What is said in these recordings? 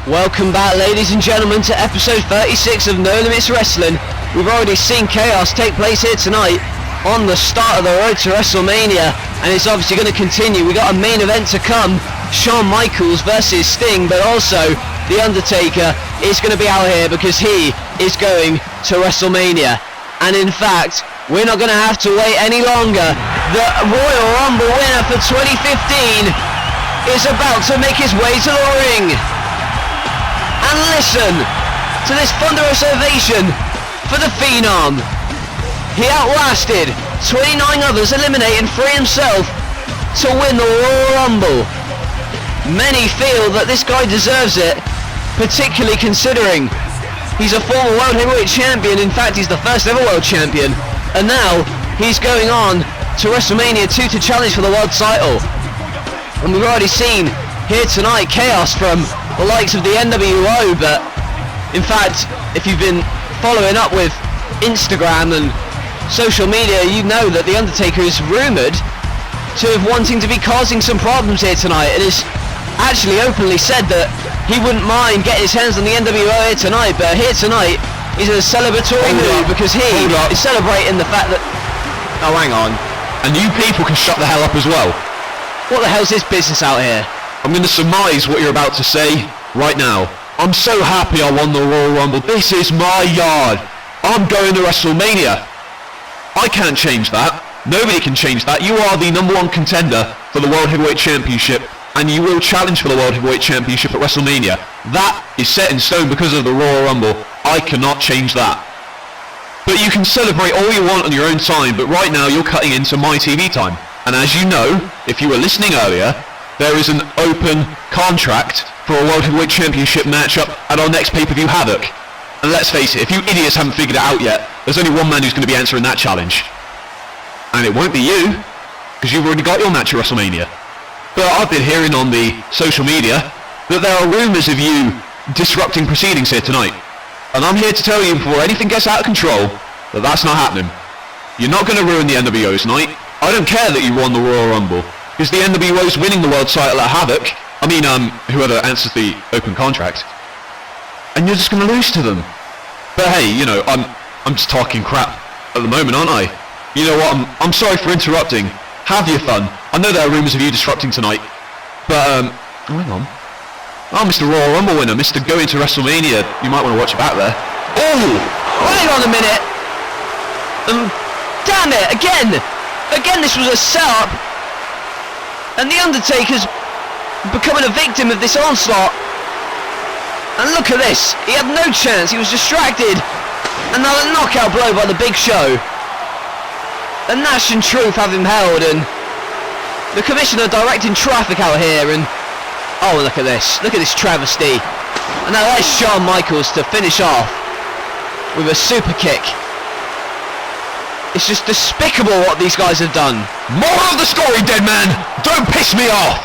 Welcome back, ladies and gentlemen, to episode 36 of No Limits Wrestling. We've already seen chaos take place here tonight on the start of the road to WrestleMania, and it's obviously going to continue. We've got a main event to come, Shawn Michaels versus Sting, but also The Undertaker is going to be out here because he is going to WrestleMania. And in fact, we're not going to have to wait any longer. The Royal Rumble winner for 2015 is about to make his way to the ring. And listen to this thunderous ovation for the Phenom. He outlasted 29 others, eliminating 3 himself to win the Royal Rumble. Many feel that this guy deserves it, particularly considering he's a former World Heavyweight Champion. In fact, he's the first ever World Champion. And now he's going on to WrestleMania 2 to challenge for the World title. And we've already seen here tonight chaos from the likes of the NWO, but in fact, if you've been following up with Instagram and social media, you know that The Undertaker is rumoured to have wanting to be causing some problems here tonight, and has actually openly said that he wouldn't mind getting his hands on the NWO here tonight, but here tonight he's in a celebratory mood because he is celebrating the fact that... Oh, hang on. And you people can shut the hell up as well. What the hell's this business out here? I'm going to surmise what you're about to say right now. I'm so happy I won the Royal Rumble. This is my yard. I'm going to WrestleMania. I can't change that. Nobody can change that. You are the #1 contender for the World Heavyweight Championship, and you will challenge for the World Heavyweight Championship at WrestleMania. That is set in stone because of the Royal Rumble. I cannot change that. But you can celebrate all you want on your own time, but right now you're cutting into my TV time. And as you know, if you were listening earlier, there is an open contract for a World Heavyweight Championship matchup at our next pay-per-view Havoc. And let's face it, if you idiots haven't figured it out yet, there's only one man who's going to be answering that challenge. And it won't be you, because you've already got your match at WrestleMania. But I've been hearing on the social media that there are rumours of you disrupting proceedings here tonight. And I'm here to tell you before anything gets out of control that that's not happening. You're not going to ruin the NWO's night. I don't care that you won the Royal Rumble, because the NWO's winning the world title at Havoc. I mean, whoever answers the open contract. And you're just going to lose to them. But hey, you know, I'm just talking crap at the moment, aren't I? You know what, I'm sorry for interrupting. Have your fun. I know there are rumours of you disrupting tonight. But, hang on. Oh, Mr. Royal Rumble winner, Mr. Going to WrestleMania. You might want to watch your back there. Oh! Wait on a minute! Damn it! Again this was a setup! And The Undertaker's becoming a victim of this onslaught. And look at this, he had no chance, he was distracted. Another knockout blow by the Big Show. And Nash and Truth have him held, and the commissioner directing traffic out here, and oh, look at this travesty. And now that's Shawn Michaels to finish off with a super kick. It's just despicable what these guys have done. Moral of the story, dead man, don't piss me off.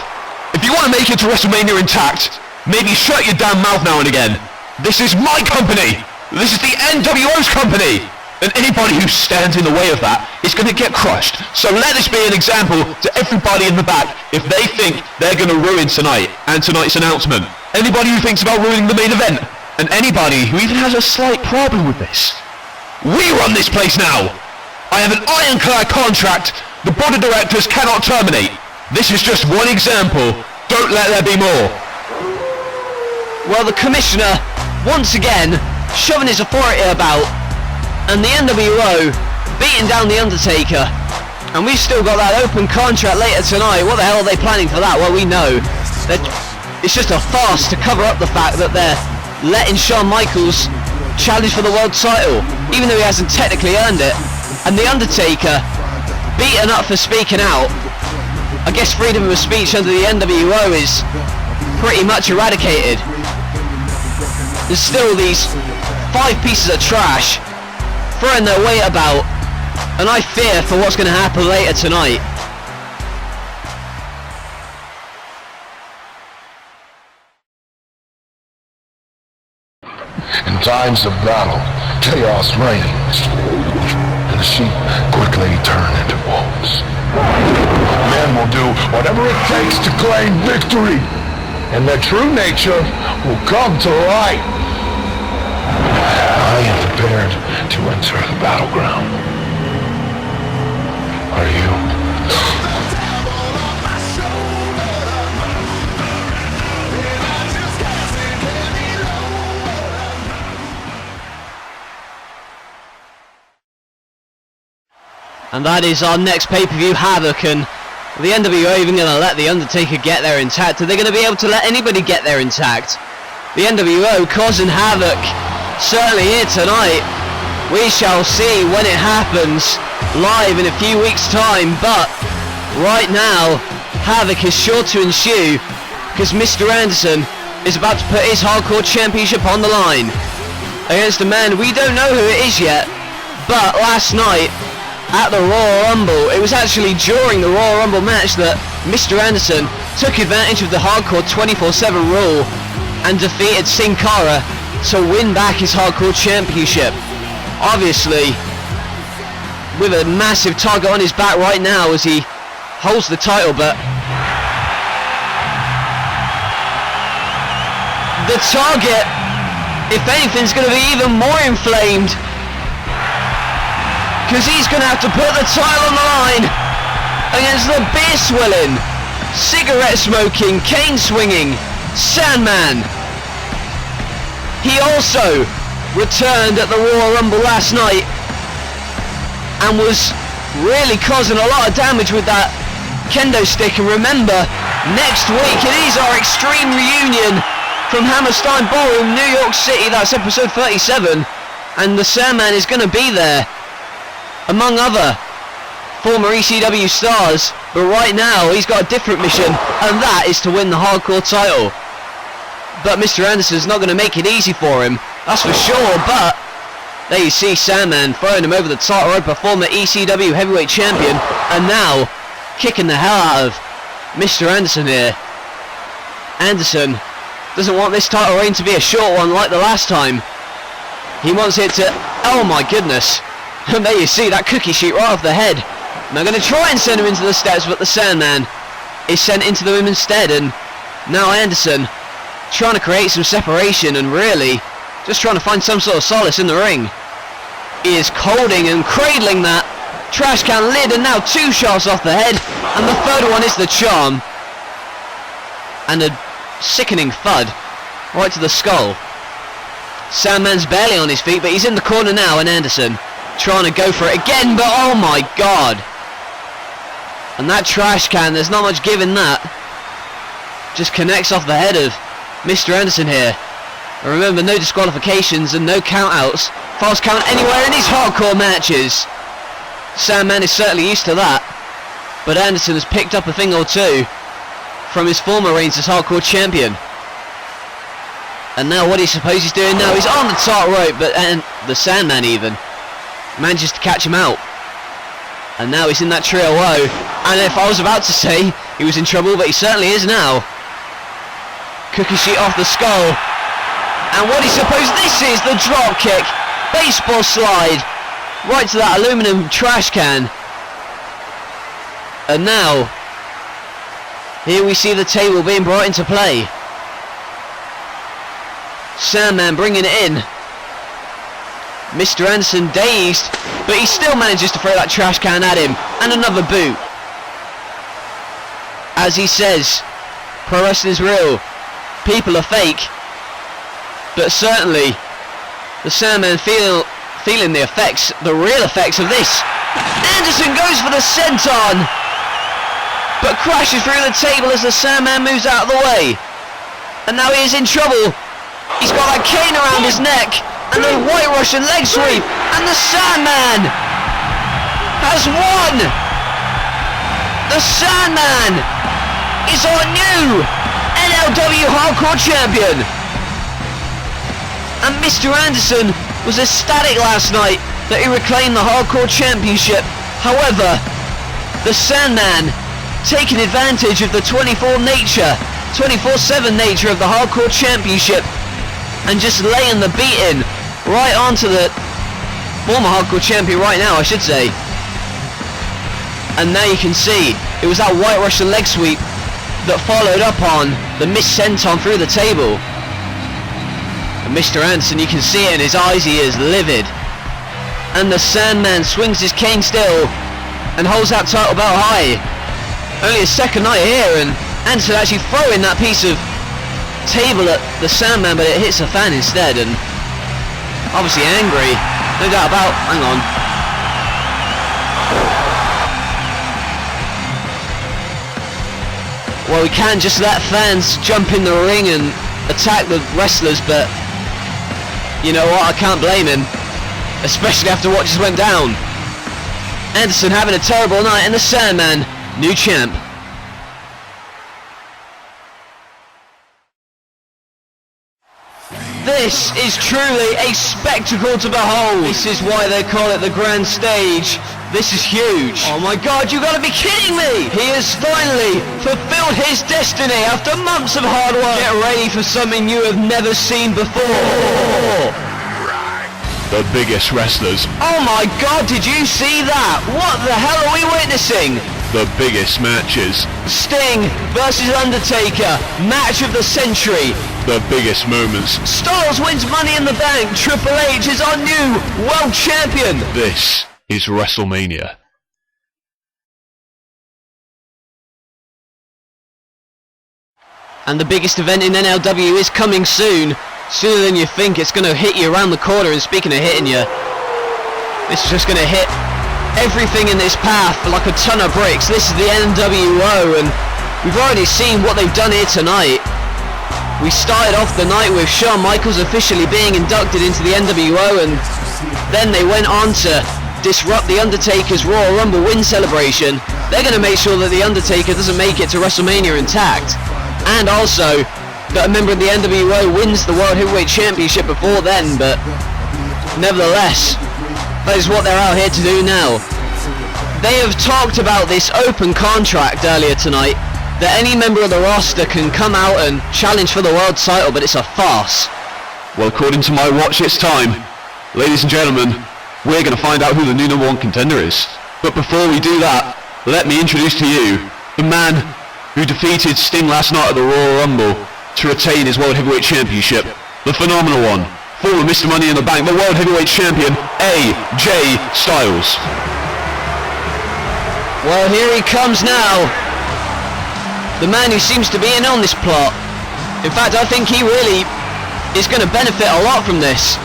If you want to make it to WrestleMania intact, maybe shut your damn mouth now and again. This is my company. This is the NWO's company. And anybody who stands in the way of that is going to get crushed. So let this be an example to everybody in the back if they think they're going to ruin tonight and tonight's announcement. Anybody who thinks about ruining the main event, and anybody who even has a slight problem with this. We run this place now. I have an ironclad contract the board of directors cannot terminate. This is just one example. Don't let there be more. Well, the commissioner, once again, shoving his authority about, and the NWO beating down The Undertaker. And we've still got that open contract later tonight. What the hell are they planning for that? Well, we know. It's just a farce to cover up the fact that they're letting Shawn Michaels challenge for the world title, even though he hasn't technically earned it. And The Undertaker, beaten up for speaking out. I guess freedom of speech under the NWO is pretty much eradicated. There's still these 5 pieces of trash throwing their weight about, and I fear for what's going to happen later tonight. In times of battle, chaos reigns, and the sheep quickly turn into wolves. Men will do whatever it takes to claim victory, and their true nature will come to light. I am prepared to enter the battleground. Are you? And that is our next pay-per-view, Havoc, and the NWO even going to let the Undertaker get there intact? Are they going to be able to let anybody get there intact? The NWO causing havoc, certainly here tonight. We shall see when it happens live in a few weeks' time, but right now, havoc is sure to ensue because Mr. Anderson is about to put his Hardcore Championship on the line against a man we don't know who it is yet, but last night at the Royal Rumble, it was actually during the Royal Rumble match that Mr. Anderson took advantage of the Hardcore 24/7 rule and defeated Sin Cara to win back his Hardcore Championship. Obviously, with a massive target on his back right now as he holds the title, but the target, if anything, is going to be even more inflamed, because he's going to have to put the title on the line against the beer swilling, cigarette smoking, cane swinging Sandman. He also returned at the Royal Rumble last night and was really causing a lot of damage with that kendo stick. And remember, next week it is our Extreme Reunion from Hammerstein Ballroom, New York City. That's episode 37, and the Sandman is going to be there, among other former ECW stars, but right now he's got a different mission, and that is to win the Hardcore title. But Mr. Anderson's not going to make it easy for him, that's for sure. But there you see Sandman throwing him over the title rope, a former ECW heavyweight champion, and now kicking the hell out of Mr. Anderson here. Anderson doesn't want this title reign to be a short one like the last time. He wants it to, oh my goodness. And there you see that cookie sheet right off the head. And they're going to try and send him into the steps, but the Sandman is sent into the rim instead. And now Anderson trying to create some separation and really just trying to find some sort of solace in the ring. He is holding and cradling that trash can lid, and now 2 shots off the head, and the third one is the charm. And a sickening thud right to the skull. Sandman's barely on his feet, but he's in the corner now, and Anderson trying to go for it again, but oh my god. And that trash can, there's not much give in that. Just connects off the head of Mr. Anderson here. And remember, no disqualifications and no countouts. False count anywhere in these hardcore matches. Sandman is certainly used to that. But Anderson has picked up a thing or two from his former reigns as Hardcore Champion. And now what do you suppose he's doing now? He's on the top rope, but and the Sandman even manages to catch him out. And now he's in that trio woe. And if I was about to say he was in trouble, but he certainly is now. Cookie sheet off the skull. And what do you suppose this is? The drop kick. Baseball slide. Right to that aluminum trash can. And now, here we see the table being brought into play. Sandman bringing it in. Mr. Anderson dazed, but he still manages to throw that trash can at him. And another boot. As he says, pro wrestling is real. People are fake. But certainly, the Sandman feeling the effects, the real effects of this. Anderson goes for the senton, but crashes through the table as the Sandman moves out of the way. And now he is in trouble. He's got that cane around his neck, and the White Russian leg sweep, and the Sandman has won. The Sandman is our new NLW Hardcore Champion. And Mr. Anderson was ecstatic last night that he reclaimed the Hardcore Championship. However, the Sandman taking advantage of the 24/7 nature of the Hardcore Championship and just laying the beating right onto the former Hardcore Champion right now, I should say. And now you can see it was that White Russian leg sweep that followed up on the missed senton through the table. And Mr. Anderson, you can see it in his eyes, he is livid. And the Sandman swings his cane still and holds that title belt high. Only his second night here, and Anderson actually throwing that piece of table at the Sandman, but it hits a fan instead, and obviously angry, no doubt about. Hang on. Well, we can just let fans jump in the ring and attack the wrestlers, but you know what, I can't blame him, especially after what just went down. Anderson having a terrible night, and the Sandman, new champ. This is truly a spectacle to behold. This is why they call it the grand stage. This is huge. Oh my god, you gotta be kidding me! He has finally fulfilled his destiny after months of hard work. Get ready for something you have never seen before. The biggest wrestlers. Oh my god, did you see that? What the hell are we witnessing? The biggest matches. Sting versus Undertaker, match of the century. The biggest moments. Styles wins Money in the Bank. Triple H is our new world champion. This is WrestleMania. And the biggest event in NLW is coming soon. Sooner than you think. It's going to hit you around the corner, and speaking of hitting you, this is just going to hit everything in this path like a ton of bricks. This is the NWO, and we've already seen what they've done here tonight. We started off the night with Shawn Michaels officially being inducted into the NWO, and then they went on to disrupt the Undertaker's Royal Rumble win celebration. They're going to make sure that the Undertaker doesn't make it to WrestleMania intact, and also that a member of the NWO wins the World Heavyweight Championship before then, but nevertheless, that is what they're out here to do now. They have talked about this open contract earlier tonight, that any member of the roster can come out and challenge for the world title, but it's a farce. Well, according to my watch, it's time. Ladies and gentlemen, we're going to find out who the new number one contender is. But before we do that, let me introduce to you the man who defeated Sting last night at the Royal Rumble to retain his World Heavyweight Championship, the phenomenal one, former Mr. Money in the Bank, the World Heavyweight Champion, AJ Styles. Well, here he comes now. The man who seems to be in on this plot. In fact, I think he really is going to benefit a lot from this.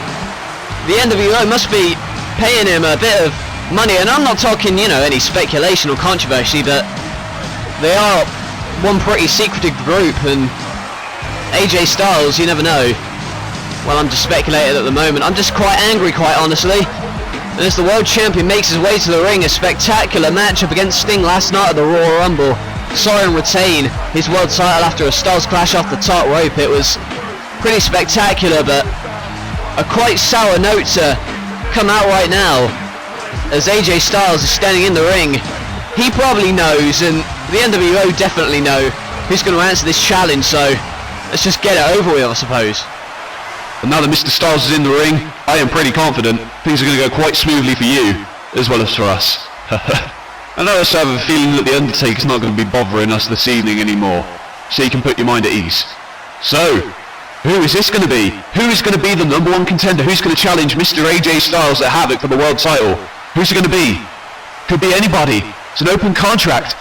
The NWO must be paying him a bit of money, and I'm not talking, you know, any speculation or controversy, but they are one pretty secretive group, and AJ Styles, you never know. Well, I'm just speculating at the moment. I'm just quite angry, quite honestly. And as the world champion makes his way to the ring, a spectacular matchup against Sting last night at the Royal Rumble. Saw him retain his world title after a Styles clash off the top rope. It was pretty spectacular, but a quite sour note to come out right now as AJ Styles is standing in the ring. He probably knows, and the NWO definitely know, who's going to answer this challenge, so let's just get it over with, I suppose. And now that Mr. Styles is in the ring, I am pretty confident things are going to go quite smoothly for you, as well as for us. And I also have a feeling that the Undertaker's not going to be bothering us this evening anymore, so you can put your mind at ease. So, who is this going to be? Who is going to be the number one contender? Who's going to challenge Mr. AJ Styles at Havoc for the world title? Who's it going to be? Could be anybody. It's an open contract.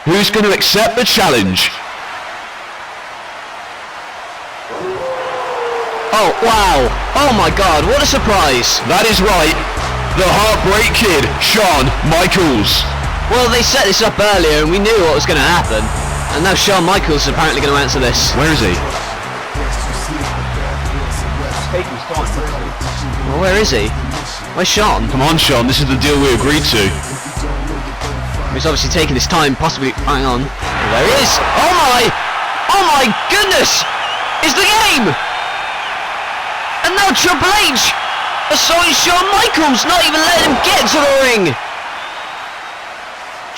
Who's going to accept the challenge? Oh, wow. Oh my god, what a surprise. That is right. The Heartbreak Kid, Shawn Michaels. Well, they set this up earlier and we knew what was going to happen. And now Shawn Michaels is apparently going to answer this. Where is he? Well, where is he? Where's Shawn? Come on, Shawn, this is the deal we agreed to. He's obviously taking his time, possibly... Hang on. There he is! Oh my goodness! It's the game! And now Triple H! So is Shawn Michaels, not even letting him get to the ring!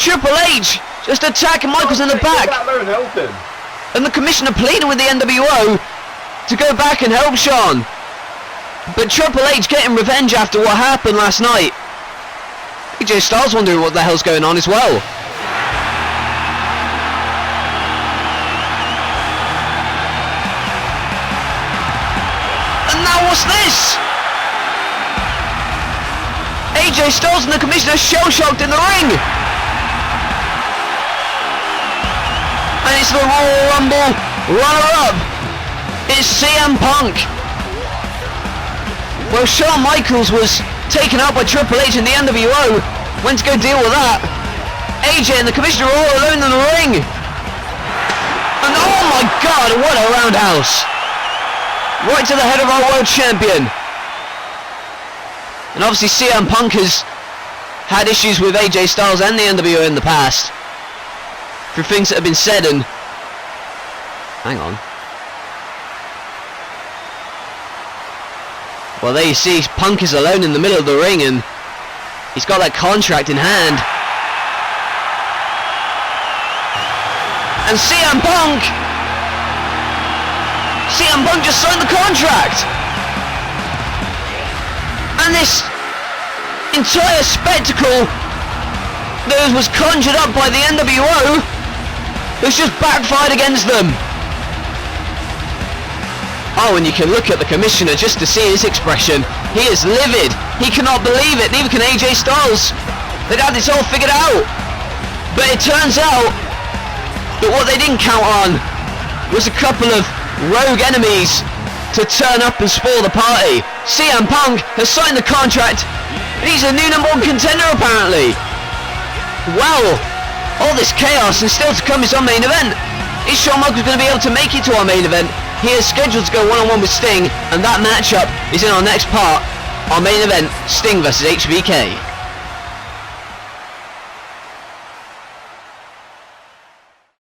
Triple H just attacking Michaels in the back! And the commissioner pleading with the NWO to go back and help Shawn. But Triple H getting revenge after what happened last night. AJ Styles wondering what the hell's going on as well. what's this? AJ Styles and the Commissioner shell-shocked in the ring. And it's the Royal Rumble runner-up. It's CM Punk. Well, Shawn Michaels was taken out by Triple H in the NWO. Went to go deal with that. AJ and the Commissioner are all alone in the ring. And oh my God, what a roundhouse. Right to the head of our world champion. And obviously CM Punk has had issues with AJ Styles and the NWO in the past. For things that have been said and... Hang on. Well, there you see, Punk is alone in the middle of the ring and he's got that contract in hand. And CM Punk just signed the contract. And this entire spectacle that was conjured up by the NWO has just backfired against them. Oh, and you can look at the Commissioner just to see his expression. He is livid. He cannot believe it. Neither can AJ Styles. They'd had this all figured out. But it turns out that what they didn't count on was a couple of rogue enemies to turn up and spoil the party. CM Punk has signed the contract. And he's a new number one contender apparently. Well, all this chaos and still to come is our main event. Is Shawn Michaels going to be able to make it to our main event? He is scheduled to go one-on-one with Sting, and that matchup is in our next part, our main event, Sting vs HBK.